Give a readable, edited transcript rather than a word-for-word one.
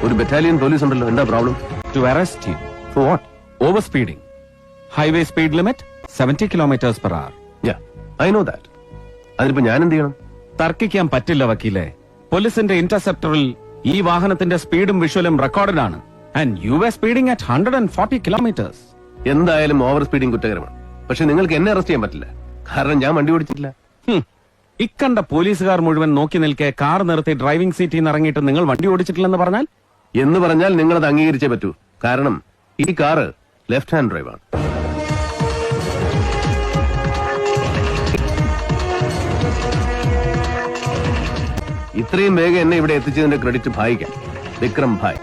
ഒരു battalion police ഉണ്ടല്ലോ, എന്താ problem? To arrest you. For what? Overspeeding. Highway speed limit 70 kilometers per hour. Yeah, I know that. അതിനിപ്പോ ഞാൻ എന്ത് ചെയ്യണം? തർക്കിക്കാൻ പറ്റില്ല വക്കീലെ. പോലീസിന്റെ ഇന്റർസെപ്റ്ററിൽ ഈ വാഹനത്തിന്റെ സ്പീഡും വിഷ്വലും റെക്കോർഡഡ് ആണ്. And you were speeding at 140 kilometers. എന്തായാലും ഓവർ സ്പീഡിംഗ് കുറ്റകരമാണ്. പക്ഷെ നിങ്ങൾക്ക് എന്നെ അറസ്റ്റ് ചെയ്യാൻ പറ്റില്ല, കാരണം ഞാൻ വണ്ടി ഓടിച്ചിട്ടില്ല. ഇക്കണ്ട പോലീസുകാർ മുഴുവൻ നോക്കി നിൽക്കെ കാർ നിർത്തി ഡ്രൈവിംഗ് സീറ്റിൽ നിന്ന് ഇറങ്ങിയിട്ട് നിങ്ങൾ വണ്ടി ഓടിച്ചിട്ടില്ലെന്ന് പറഞ്ഞാൽ? എന്ന് പറഞ്ഞാൽ നിങ്ങൾ അത് അംഗീകരിച്ചേ പറ്റൂ. കാരണം ഈ കാറ് ലെഫ്റ്റ് ഹാൻഡ് ഡ്രൈവ് ആണ്. ഇത്രയും വേഗം എന്നെ ഇവിടെ എത്തിച്ചതിന്റെ ക്രെഡിറ്റ് ഭായിക്കാം, വിക്രം ഭായ്.